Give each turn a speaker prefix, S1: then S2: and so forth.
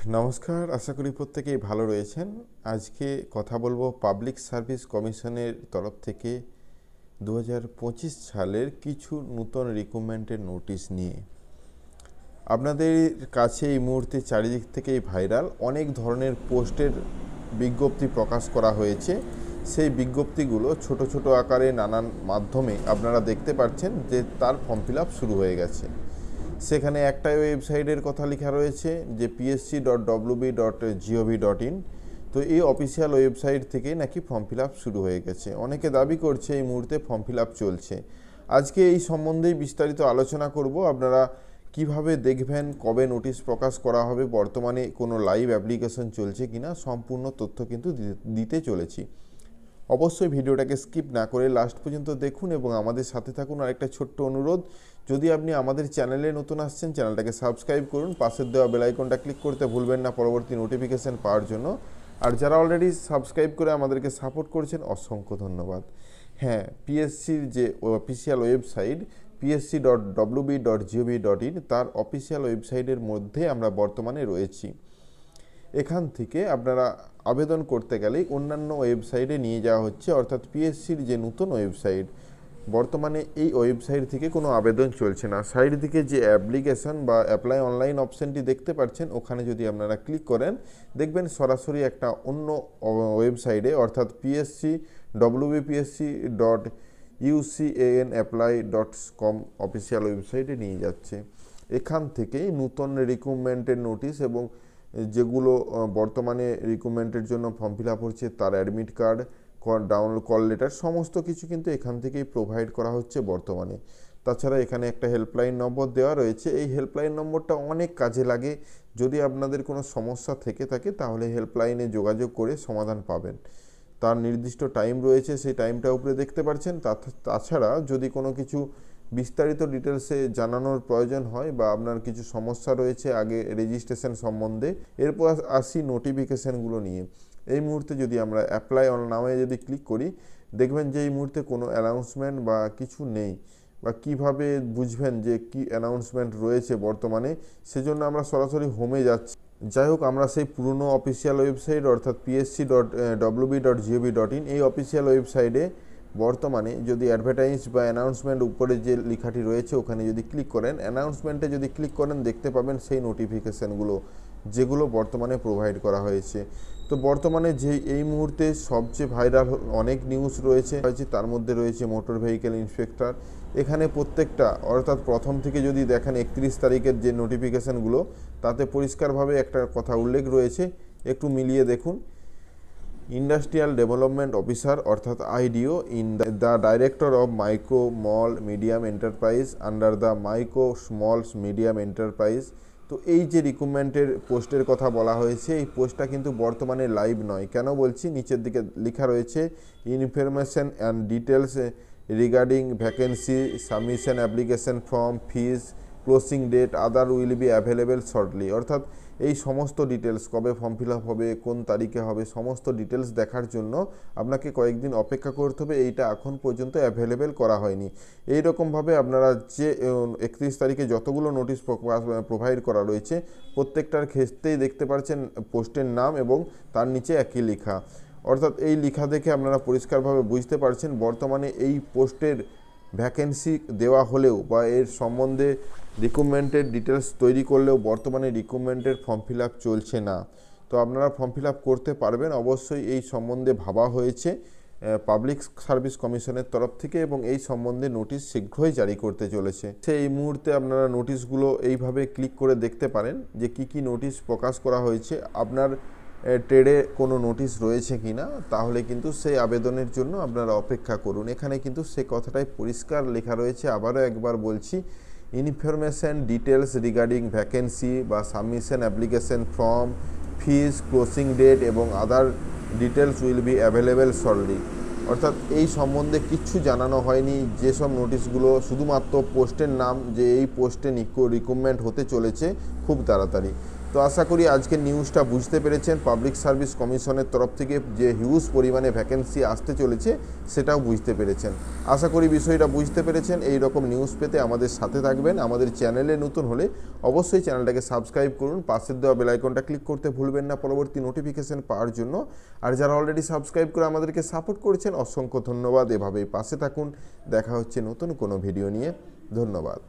S1: নমস্কার, আশা করি প্রত্যেকেই ভালো রয়েছেন। আজকে কথা বলবো পাবলিক সার্ভিস কমিশনের তরফ থেকে 2025 সালের কিছু নূতন রিক্রুটমেন্টের নোটিশ নিয়ে। আপনাদের কাছে এই মুহূর্তে চারিদিক থেকেই ভাইরাল অনেক ধরনের পোস্টের বিজ্ঞপ্তি প্রকাশ করা হয়েছে। সেই বিজ্ঞপ্তিগুলো ছোট ছোট আকারে নানান মাধ্যমে আপনারা দেখতে পাচ্ছেন যে তার ফর্ম ফিল আপ শুরু হয়ে গেছে। সেখানে একটাই ওয়েবসাইটের কথা লেখা রয়েছে যে psc.wb.gov.in। তো এই অফিসিয়াল ওয়েবসাইট থেকে নাকি ফর্ম ফিল আপ শুরু হয়ে গেছে। অনেকে দাবি করছে এই মুহূর্তে ফর্ম ফিল আপ চলছে। আজকে এই সম্বন্ধেই বিস্তারিত আলোচনা করব। আপনারা কিভাবে দেখবেন, কবে নোটিশ প্রকাশ করা হবে, বর্তমানে কোনো লাইভ অ্যাপ্লিকেশন চলছে কিনা, সম্পূর্ণ তথ্য কিন্তু দিতে চলেছি। অবশ্যই ভিডিওটাকে স্কিপ না করে লাস্ট পর্যন্ত দেখুন এবং আমাদের সাথে থাকুন। আর একটা ছোট্ট অনুরোধ, যদি আপনি আমাদের চ্যানেলে নতুন আসছেন, চ্যানেলটাকে সাবস্ক্রাইব করুন, পাশের দেওয়া বেল আইকনটা ক্লিক করতে ভুলবেন না পরবর্তী নোটিফিকেশন পাওয়ার জন্য। আর যারা অলরেডি সাবস্ক্রাইব করে আমাদেরকে সাপোর্ট করছেন, অসংখ্য ধন্যবাদ। হ্যাঁ, পিএসসির যে অফিসিয়াল ওয়েবসাইট psc.wb.gov.in, তার অফিসিয়াল ওয়েবসাইটের মধ্যে আমরা বর্তমানে রয়েছি। এখান থেকে আপনারা আবেদন করতে গেলেই অন্যান্য ওয়েবসাইটে নিয়ে যাওয়া হচ্ছে, অর্থাৎ পিএসসির যে নতুন ওয়েবসাইট, বর্তমানে এই ওয়েবসাইট থেকে কোনো আবেদন চলছে না। সাইড দিকে যে অ্যাপ্লিকেশন বা অ্যাপ্লাই অনলাইন অপশানটি দেখতে পাচ্ছেন, ওখানে যদি আপনারা ক্লিক করেন দেখবেন সরাসরি একটা অন্য ওয়েবসাইটে, অর্থাৎ psc.wbpsc.ucanapply.com অফিসিয়াল ওয়েবসাইটে নিয়ে যাচ্ছে। এখান থেকেই নতুন রিক্রুটমেন্টের নোটিশ এবং যেগুলো বর্তমানে রিক্রুটমেন্টের জন্য ফর্ম ফিল আপ হচ্ছে তার admit card, download call letter, সমস্ত কিছু কিন্তু এখান থেকেই প্রোভাইড করা হচ্ছে বর্তমানে। তাছাড়া এখানে একটা হেল্পলাইন নম্বর দেওয়া রয়েছে। এই হেল্পলাইন নম্বরটা অনেক কাজে লাগে। যদি আপনাদের কোনো সমস্যা থেকে থাকে তাহলে হেল্পলাইনে যোগাযোগ করে সমাধান পাবেন। তার নির্দিষ্ট টাইম রয়েছে, সেই টাইমটা উপরে দেখতে পাচ্ছেন। তাছাড়া যদি কোনো কিছু বিস্তারিত ডিটেলসে জানানোর প্রয়োজন হয় বা আপনার কিছু সমস্যা রয়েছে আগে রেজিস্ট্রেশন সম্বন্ধে, এরপর আসি নোটিফিকেশানগুলো নিয়ে। এই মুহূর্তে যদি আমরা অ্যাপ্লাই অন নামে যদি ক্লিক করি, দেখবেন যে এই মুহূর্তে কোনো অ্যানাউন্সমেন্ট বা কিছু নেই, বা কিভাবে বুঝবেন যে কি অ্যানাউন্সমেন্ট রয়েছে বর্তমানে, সেজন্য আমরা সরাসরি হোমে যাচ্ছি। যাই হোক, আমরা সেই পুরনো অফিসিয়াল ওয়েবসাইট অর্থাৎ psc.wb.gov.in এই অফিসিয়াল ওয়েবসাইটে বর্তমানে যদি অ্যাডভার্টাইজ বা অ্যানাউন্সমেন্ট উপরে যে লেখাটি রয়েছে ওখানে যদি ক্লিক করেন, অ্যানাউন্সমেন্টে যদি ক্লিক করেন দেখতে পাবেন সেই নোটিফিকেশানগুলো যেগুলো বর্তমানে প্রোভাইড করা হয়েছে। তো বর্তমানে যে এই মুহূর্তে সবচেয়ে ভাইরাল অনেক নিউজ রয়েছে, তার মধ্যে রয়েছে মোটর ভেহিকেল ইন্সপেক্টর। এখানে প্রত্যেকটা, অর্থাৎ প্রথম থেকে যদি দেখেন 31 তারিখের যে নোটিফিকেশানগুলো, তাতে পরিষ্কারভাবে একটা কথা উল্লেখ রয়েছে, একটু মিলিয়ে দেখুন। ইন্ডাস্ট্রিয়াল ডেভেলপমেন্ট অফিসার অর্থাৎ IDO in the director of micro small medium enterprise under the micro small medium enterprise. তো এই যে রিক্রুটমেন্টের পোস্টের কথা বলা হয়েছে, এই পোস্টটা কিন্তু বর্তমানে লাইভ নয়। কেন বলছি, নিচের দিকে লেখা রয়েছে information and details regarding vacancy, submission application form, fees, closing date other will be available shortly. অর্থাৎ এই সমস্ত ডিটেলস, কবে ফর্ম ফিল আপ হবে, কোন তারিখে হবে, সমস্ত ডিটেলস দেখার জন্য আপনাকে কয়েকদিন অপেক্ষা করতে হবে। এইটা এখন পর্যন্ত অ্যাভেলেবেল করা হয়নি। এই রকমভাবে আপনারা যে 31 তারিখে যতগুলো নোটিশ প্রোভাইড করা রয়েছে, প্রত্যেকটার ক্ষেত্রেই দেখতে পাচ্ছেন পোস্টের নাম এবং তার নিচে একই লেখা। অর্থাৎ এই লেখা দেখে আপনারা পরিষ্কারভাবে বুঝতে পারছেন বর্তমানে এই পোস্টের ভ্যাকেন্সি দেওয়া হলেও বা এর সম্বন্ধে রিক্রুটমেন্টের ডিটেলস তৈরি করলেও বর্তমানে রিক্রুটমেন্টের ফর্ম ফিল আপ চলছে না। তো আপনারা ফর্ম ফিল আপ করতে পারবেন। অবশ্যই এই সম্বন্ধে ভাবা হয়েছে পাবলিক সার্ভিস কমিশনের তরফ থেকে এবং এই সম্বন্ধে নোটিশ শীঘ্রই জারি করতে চলেছে। এই মুহূর্তে আপনারা নোটিশগুলো এইভাবে ক্লিক করে দেখতে পারেন যে কি কি নোটিশ প্রকাশ করা হয়েছে। আপনার ট্রেডে কোনো নোটিশ রয়েছে কি না, তাহলে কিন্তু সেই আবেদনের জন্য আপনারা অপেক্ষা করুন। এখানে কিন্তু সে কথাটাই পরিষ্কার লেখা রয়েছে। আবারও একবার বলছি, ইনফরমেশন ডিটেলস রিগার্ডিং ভ্যাকেন্সি বা submission application form, fees, closing date এবং other details will be available shortly. অর্থাৎ এই সম্বন্ধে কিচ্ছু জানানো হয়নি। যেসব নোটিশগুলো শুধুমাত্র পোস্টের নাম, যে এই পোস্টে রিক্রুটমেন্ট হতে চলেছে খুব তাড়াতাড়ি, তো আশা করি আজকের নিউজটা বুঝতে পেরেছেন। পাবলিক সার্ভিস কমিশনের তরফ থেকে যে হিউজ পরিমাণে ভ্যাকেন্সি আসতে চলেছে সেটাও বুঝতে পেরেছেন। আশা করি বিষয়টা বুঝতে পেরেছেন। এই রকম নিউজ পেতে আমাদের সাথে থাকবেন। আমাদের চ্যানেলে নতুন হলে অবশ্যই চ্যানেলটাকে সাবস্ক্রাইব করুন, পাশের দেওয়া বেল আইকনটা ক্লিক করতে ভুলবেন না পরবর্তী নোটিফিকেশন পাওয়ার জন্য। আর যারা অলরেডি সাবস্ক্রাইব করে আমাদেরকে সাপোর্ট করেছেন অসংখ্য ধন্যবাদ। এভাবেই পাশে থাকুন। দেখা হচ্ছে নতুন কোনো ভিডিও নিয়ে। ধন্যবাদ।